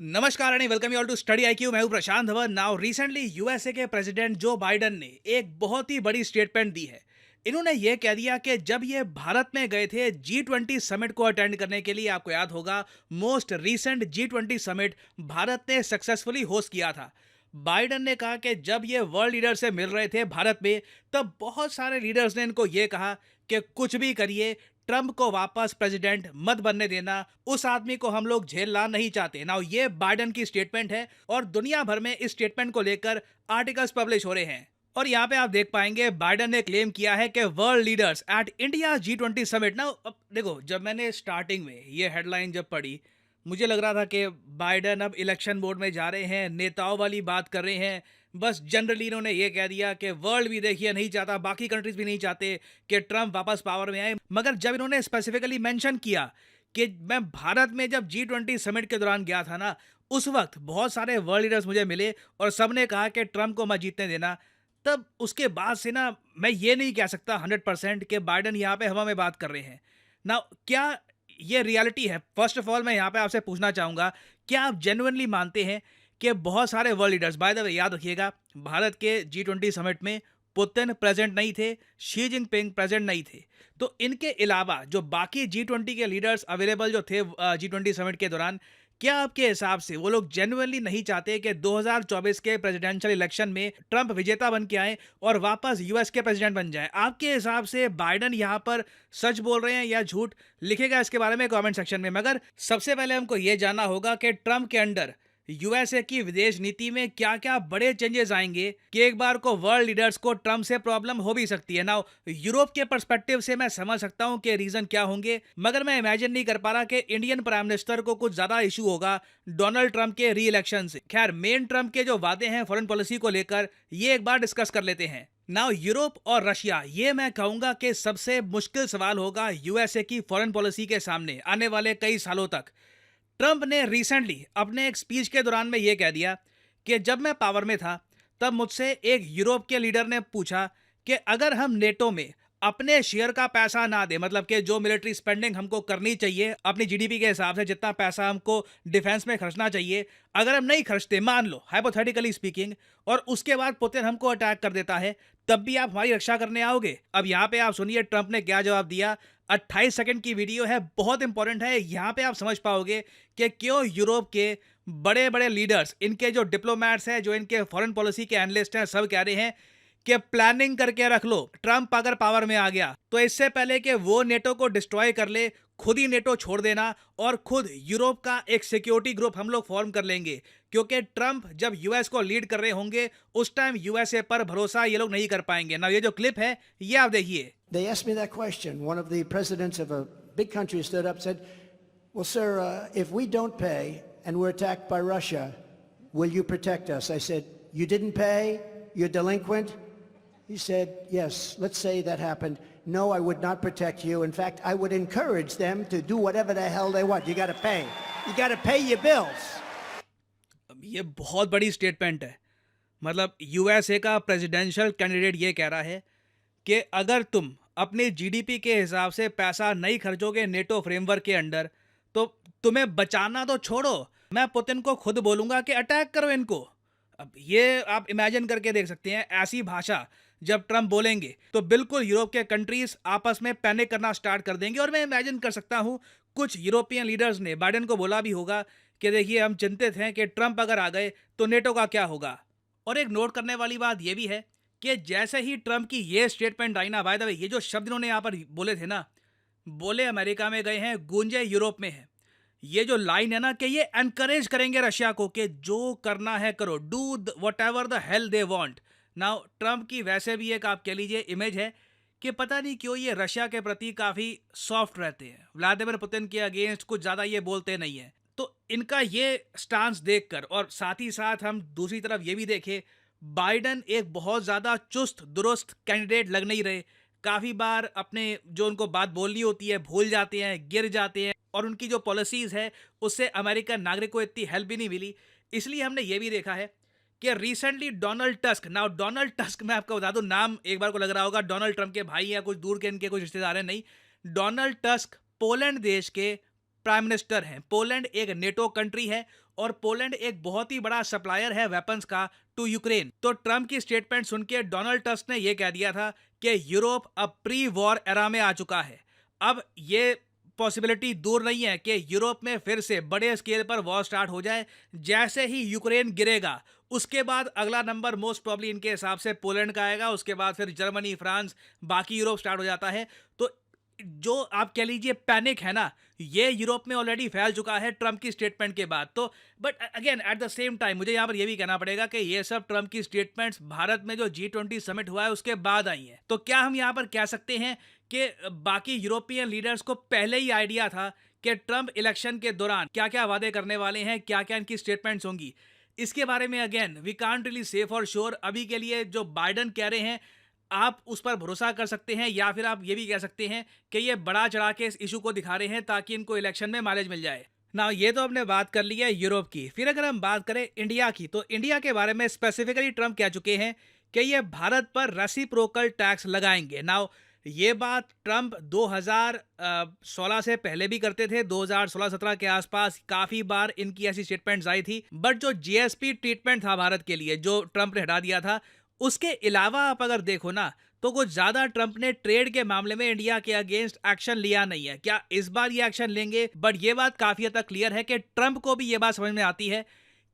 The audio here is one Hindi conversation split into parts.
नमस्कार and welcome you all to study IQ. मैं हूं Prashant Dhawan. Now recently USA के प्रेसिडेंट जो बाइडन ने एक बहुत ही बड़ी स्टेटमेंट दी है। इन्होंने ये कह दिया कि जब ये भारत में गए थे G20 समिट को अटेंड करने के लिए, आपको याद होगा most recent G20 summit Bharat ने सक्सेसफुली होस्ट किया था। बाइडन ने कहा कि जब ये वर्ल्ड लीडर से मिल रहे थे भारत में, तब बहुत सारे लीडर्स ने इनको ये कहा कि कुछ भी करिए, ट्रंप को वापस प्रेसिडेंट मत बनने देना, उस आदमी को हम लोग झेलना नहीं चाहते। नाउ ये बाइडन की स्टेटमेंट है और दुनिया भर में इस स्टेटमेंट को लेकर आर्टिकल्स पब्लिश हो रहे हैं। और यहाँ पे आप देख पाएंगे बाइडन ने क्लेम किया है कि world leaders at India G20 समिट। ना अब देखो, जब मैंने स्टार्टिंग में ये हेडलाइन जब पढ़ी, मुझे लग रहा था कि बाइडन अब इलेक्शन मोड में जा रहे हैं, नेताओं वाली बात कर रहे हैं। बस जनरली इन्होंने ये कह दिया कि वर्ल्ड भी देखिए नहीं चाहता, बाकी कंट्रीज भी नहीं चाहते कि ट्रंप वापस पावर में आए। मगर जब इन्होंने स्पेसिफिकली मेंशन किया कि मैं भारत में जब G20 समिट के दौरान गया था ना, उस वक्त बहुत सारे वर्ल्ड लीडर्स मुझे मिले और सबने कहा कि ट्रंप को मत जीतने देना। तब उसके बाद से ना मैं ये नहीं कह सकता 100% कि बाइडन यहाँ पे हवा में बात कर रहे हैं। ना क्या ये रियलिटी है? फर्स्ट ऑफ ऑल मैं यहाँ पे आपसे पूछना चाहूँगा, क्या आप जेन्युइनली मानते हैं कि बहुत सारे world leaders, by the way याद रखिएगा, भारत के G20 समिट में पुतिन प्रेजेंट नहीं थे, शी जिनपिंग प्रेजेंट नहीं थे, तो इनके अलावा जो बाकी G20 के लीडर्स अवेलेबल जो थे G20 समिट के दौरान, क्या आपके हिसाब से वो लोग जेन्युइनली नहीं चाहते कि 2024 के प्रेसिडेंशियल इलेक्शन में ट्रंप विजेता बन के आए और वापस यूएस के प्रेसिडेंट बन जाए? आपके हिसाब से बाइडन यहाँ पर सच बोल रहे हैं या झूठ? लिखेगा इसके बारे में कमेंट सेक्शन में। मगर सबसे पहले हमको ये जानना होगा कि ट्रंप के अंडर यूएसए की विदेश नीति में क्या क्या बड़े चेंजेस आएंगे कि एक बार को वर्ल्ड लीडर्स को ट्रंप से प्रॉब्लम हो भी सकती है। नाउ यूरोप के पर्सपेक्टिव से मैं समझ सकता हूं कि रीजन क्या होंगे, मगर मैं इमेजिन नहीं कर पा रहा कि इंडियन प्राइम मिनिस्टर को कुछ ज्यादा इशू होगा डोनाल्ड ट्रंप के री इलेक्शन से। खैर, मेन ट्रंप के जो वादे हैं फॉरेन पॉलिसी को लेकर, ये एक बार डिस्कस कर लेते हैं। नाउ यूरोप और रशिया, ये मैं कहूंगा कि सबसे मुश्किल सवाल होगा यूएसए की फॉरेन पॉलिसी के सामने आने वाले कई सालों तक। ट्रंप ने रिसेंटली अपने एक स्पीच के दौरान में ये कह दिया कि जब मैं पावर में था तब मुझसे एक यूरोप के लीडर ने पूछा कि अगर हम नेटो में अपने शेयर का पैसा ना दे, मतलब कि जो मिलिट्री स्पेंडिंग हमको करनी चाहिए अपनी जीडीपी के हिसाब से, जितना पैसा हमको डिफेंस में खर्चना चाहिए, अगर हम नहीं खर्चते, मान लो हाइपोथेटिकली स्पीकिंग, और उसके बाद पुतिन हमको अटैक कर देता है, तब भी आप हमारी रक्षा करने आओगे? अब यहाँ पे आप सुनिए ट्रंप ने क्या जवाब दिया। 28 सेकंड की वीडियो है, बहुत इंपॉर्टेंट है। यहाँ पे आप समझ पाओगे कि क्यों यूरोप के बड़े बड़े लीडर्स, इनके जो डिप्लोमेट्स हैं, जो इनके फॉरेन पॉलिसी के एनालिस्ट हैं, सब कह रहे हैं कि प्लानिंग करके रख लो, ट्रंप अगर पावर में आ गया तो इससे पहले कि वो नेटो को डिस्ट्रॉय कर ले, खुद ही नेटो छोड़ देना और खुद यूरोप का एक सिक्योरिटी ग्रुप हम लोग फॉर्म कर लेंगे। क्योंकि ट्रंप जब यूएस को लीड कर रहे होंगे, उस टाइम यूएसए पर भरोसा ये लोग नहीं कर पाएंगे। ना ये जो क्लिप है ये आप देखिए। They asked me that question. One of the presidents of a big country stood up and said, well, sir, if we don't pay and we're attacked by Russia, will you protect us? I said, you didn't pay? You're delinquent? He said, yes, let's say that happened. No, I would not protect you. In fact, I would encourage them to do whatever the hell they want. You got to pay. You got to pay your bills. अब ये बहुत बड़ी स्टेटमेंट है। मतलब यूएसए का प्रेसिडेंशियल कैंडिडेट ये कह रहा है कि अगर तुम अपनी जीडीपी के हिसाब से पैसा नहीं खर्चोगे नेटो फ्रेमवर्क के अंडर, तो तुम्हें बचाना तो छोड़ो, मैं पुतिन को खुद बोलूंगा कि अटैक करो इनको। अब ये आप इमेजिन करके देख सकते हैं, ऐसी भाषा जब ट्रंप बोलेंगे तो बिल्कुल यूरोप के कंट्रीज आपस में पैनिक करना स्टार्ट कर देंगे। और मैं इमेजिन कर सकता हूं कुछ यूरोपियन लीडर्स ने बाइडेन को बोला भी होगा कि देखिए, हम चिंतित हैं कि ट्रंप अगर आ गए तो नेटो का क्या होगा। और एक नोट करने वाली बात यह भी है कि जैसे ही ट्रंप की ये स्टेटमेंट आई ना, बाय द वे ये जो शब्द इन्होंने यहाँ पर बोले थे ना, बोले अमेरिका में गए हैं, गूंजे यूरोप में है। ये जो लाइन है ना कि ये एनकरेज करेंगे रशिया को कि जो करना है करो, do whatever the hell they want. Now Trump की वैसे भी एक आप कह लीजिए इमेज है कि पता नहीं क्यों ये रशिया के प्रति काफ़ी सॉफ्ट रहते हैं, व्लादिमीर पुतिन के अगेंस्ट कुछ ज़्यादा ये बोलते नहीं हैं। तो इनका ये स्टांस देखकर, और साथ ही साथ हम दूसरी तरफ ये भी देखें, बाइडन एक बहुत ज़्यादा चुस्त दुरुस्त कैंडिडेट लग नहीं रहे। काफ़ी बार अपने जो उनको बात बोलनी होती है भूल जाते हैं, गिर जाते हैं, और उनकी जो पॉलिसीज़ है उससे अमेरिकन नागरिक को इतनी हेल्प भी नहीं मिली। इसलिए हमने ये भी देखा है कि recently Donald tusk, now Donald tusk मैं आपको बता दूं, नाम एक बार को लग रहा होगा डोनाल्ड ट्रंप के भाई या कुछ दूर के इनके कुछ रिश्तेदार हैं, नहीं, डोनाल्ड टस्क पोलैंड देश के प्राइम मिनिस्टर हैं। पोलैंड एक नेटो कंट्री है और पोलैंड एक बहुत ही बड़ा सप्लायर है वेपन्स का टू यूक्रेन। तो ट्रम्प की स्टेटमेंट सुन के डोनाल्ड टस्क ने यह कह दिया था कि यूरोप अब प्री वॉर एरा में आ चुका है। अब ये पॉसिबिलिटी दूर नहीं है कि यूरोप में फिर से बड़े स्केल पर वॉर स्टार्ट हो जाए। जैसे ही यूक्रेन गिरेगा उसके बाद अगला नंबर मोस्ट प्रॉब्ली इनके हिसाब से पोलैंड का आएगा, उसके बाद फिर जर्मनी, फ्रांस, बाकी यूरोप स्टार्ट हो जाता है। तो जो आप कह लीजिए पैनिक है ना, ये यूरोप में ऑलरेडी फैल चुका है ट्रम्प की स्टेटमेंट के बाद। तो but again at the same time मुझे यहाँ पर यह भी कहना पड़ेगा कि ये सब ट्रम्प की स्टेटमेंट्स भारत में जो G20 समिट हुआ है उसके बाद आई हैं। तो क्या हम यहाँ पर कह सकते हैं कि बाकी यूरोपियन लीडर्स को पहले ही आइडिया था कि ट्रम्प इलेक्शन के दौरान क्या क्या वादे करने वाले हैं, क्या क्या इनकी स्टेटमेंट्स होंगी? इसके बारे में again we can't really say for sure. अभी के लिए जो बाइडन कह रहे हैं आप उस पर भरोसा कर सकते हैं, या फिर आप ये भी कह सकते हैं कि ये बड़ा चढ़ा के इस इशू को दिखा रहे हैं ताकि इनको इलेक्शन में माइलेज मिल जाए ना। ये तो हमने बात कर ली है यूरोप की। फिर अगर हम बात करें इंडिया की, तो इंडिया के बारे में स्पेसिफिकली ट्रम्प कह चुके हैं कि ये भारत पर रेसिप्रोकल टैक्स लगाएंगे। नाउ ये बात ट्रम्प 2016 से पहले भी करते थे। 2016-17 के आसपास काफी बार इनकी ऐसी स्टेटमेंट्स आई थी, बट जो जीएसपी ट्रीटमेंट था भारत के लिए जो ट्रम्प ने हटा दिया था, उसके अलावा आप अगर देखो ना तो कुछ ज्यादा ट्रम्प ने ट्रेड के मामले में इंडिया के अगेंस्ट एक्शन लिया नहीं है। क्या इस बार ये एक्शन लेंगे? बट ये बात काफी हद तक क्लियर है कि ट्रम्प को भी ये बात समझ में आती है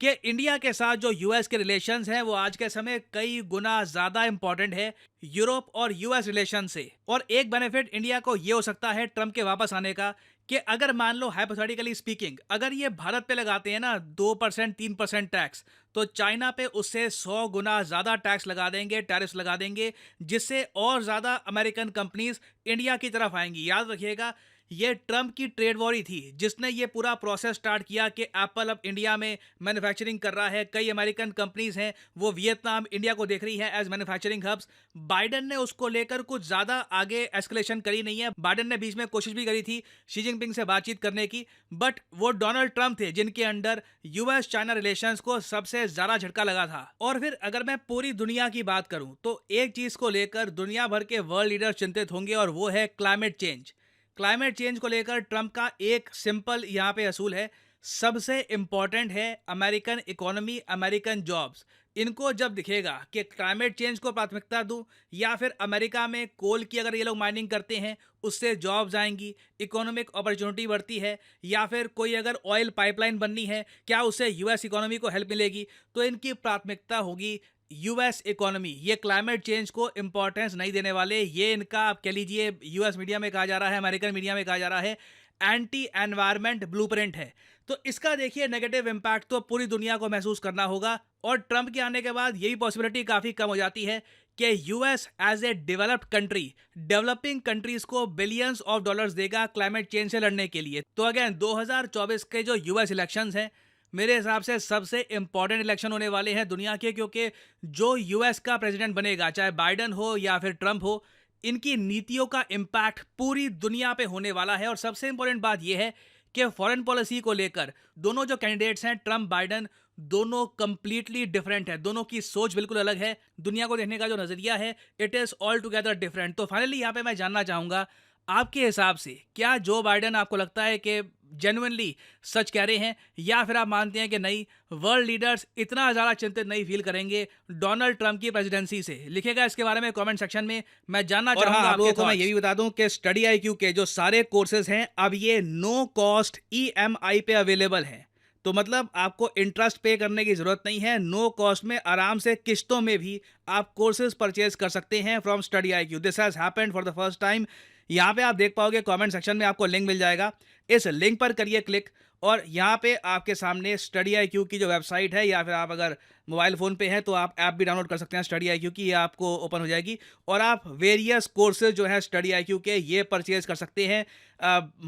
कि इंडिया के साथ जो यूएस के रिलेशंस हैं वो आज के समय कई गुना ज्यादा इंपॉर्टेंट है यूरोप और यूएस रिलेशन से। और एक बेनिफिट इंडिया को ये हो सकता है ट्रम्प के वापस आने का कि अगर मान लो हाइपोथेटिकली स्पीकिंग अगर ये भारत पे लगाते हैं ना 2% 3% टैक्स, तो चाइना पे उससे 100 गुना ज्यादा टैक्स लगा देंगे, टैरिफ्स लगा देंगे, जिससे और ज्यादा अमेरिकन कंपनीज इंडिया की तरफ आएंगी। याद रखिएगा ये ट्रम्प की ट्रेड वॉर ही थी जिसने ये पूरा प्रोसेस स्टार्ट किया कि एप्पल अब इंडिया में मैन्युफैक्चरिंग कर रहा है। कई अमेरिकन कंपनीज हैं वो वियतनाम, इंडिया को देख रही है एज मैन्युफैक्चरिंग हब्स। बाइडन ने उसको लेकर कुछ ज्यादा आगे एस्केलेशन करी नहीं है। बाइडन ने बीच में कोशिश भी करी थी शी जिनपिंग से बातचीत करने की, बट वो डोनाल्ड ट्रम्प थे जिनके अंडर यूएस चाइना रिलेशंस को सबसे ज्यादा झटका लगा था। और फिर अगर मैं पूरी दुनिया की बात करूं तो एक चीज को लेकर दुनिया भर के वर्ल्ड लीडर चिंतित होंगे और वो है क्लाइमेट चेंज। क्लाइमेट चेंज को लेकर ट्रम्प का एक सिंपल यहाँ पे असूल है, सबसे इंपॉर्टेंट है अमेरिकन इकोनॉमी, अमेरिकन जॉब्स। इनको जब दिखेगा कि क्लाइमेट चेंज को प्राथमिकता दूं या फिर अमेरिका में कोल की अगर ये लोग माइनिंग करते हैं उससे जॉब्स आएंगी, इकोनॉमिक अपॉर्चुनिटी बढ़ती है, या फिर कोई अगर ऑयल पाइपलाइन बननी है क्या उससे यूएस इकोनॉमी को हेल्प मिलेगी, तो इनकी प्राथमिकता होगी यूएस इकोनॉमी। ये क्लाइमेट चेंज को इंपॉर्टेंस नहीं देने वाले। ये इनका आप कह लीजिए यूएस मीडिया में कहा जा रहा है, अमेरिकन मीडिया में कहा जा रहा है एंटी एनवायरमेंट ब्लूप्रिंट है। तो इसका देखिए नेगेटिव इंपैक्ट तो पूरी दुनिया को महसूस करना होगा। और ट्रम्प के आने के बाद यही पॉसिबिलिटी काफी कम हो जाती है कि US as a developed country developing countries को बिलियंस ऑफ डॉलर्स देगा क्लाइमेट चेंज से लड़ने के लिए। तो अगेन 2024 के जो यूएस इलेक्शंस हैं मेरे हिसाब से सबसे इंपॉर्टेंट इलेक्शन होने वाले हैं दुनिया के, क्योंकि जो यूएस का प्रेसिडेंट बनेगा चाहे बाइडन हो या फिर ट्रम्प हो, इनकी नीतियों का इंपैक्ट पूरी दुनिया पे होने वाला है। और सबसे इंपॉर्टेंट बात यह है कि फॉरेन पॉलिसी को लेकर दोनों जो कैंडिडेट्स हैं ट्रम्प बाइडन, दोनों कंप्लीटली डिफरेंट है। दोनों की सोच बिल्कुल अलग है, दुनिया को देखने का जो नजरिया है it is all together different. तो फाइनली यहाँ पे मैं जानना चाहूंगा आपके हिसाब से क्या जो बाइडन आपको लगता है कि जेन्युइनली सच कह रहे हैं, या फिर आप मानते हैं कि नहीं वर्ल्ड लीडर्स इतना ज़्यादा चिंतित नहीं फील करेंगे डोनाल्ड ट्रंप की प्रेसिडेंसी से? लिखेगा इसके बारे में कमेंट सेक्शन में, मैं जानना चाहूंगा आप लोगों को। मैं ये भी बता दूं कि स्टडी IQ के जो सारे कोर्सेज हैं अब ये नो कॉस्ट EMI पे अवेलेबल हैं। तो मतलब आपको इंटरेस्ट पे करने की जरूरत नहीं है, नो कॉस्ट में आराम से किस्तों में भी आप कोर्सेज परचेज कर सकते हैं from study IQ। This has happened for the first time. यहाँ पे आप देख पाओगे कमेंट सेक्शन में आपको लिंक मिल जाएगा, इस लिंक पर करिए क्लिक और यहाँ पे आपके सामने स्टडी IQ की जो वेबसाइट है, या फिर आप अगर मोबाइल फ़ोन पे हैं तो आप ऐप भी डाउनलोड कर सकते हैं स्टडी IQ की, ये आपको ओपन हो जाएगी और आप वेरियस कोर्सेज जो है स्टडी IQ के ये परचेज कर सकते हैं।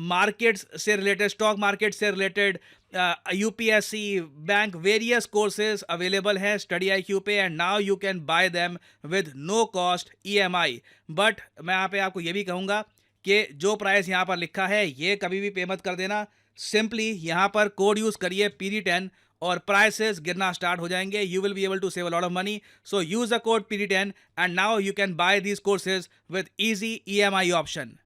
मार्केट्स से रिलेटेड, स्टॉक मार्केट से related, UPSC, bank, various courses available है स्टडी IQ पे and now you can buy them with no cost EMI। But मैं यहाँ पे आपको ये भी कहूँगा कि जो प्राइस यहाँ पर लिखा है ये कभी भी पे मत कर देना। सिंपली यहाँ पर कोड यूज़ करिए PD10 और प्राइसेस गिरना स्टार्ट हो जाएंगे। You will be able to save a lot of money. So use the code PD10 and now you can buy these courses with easy EMI option.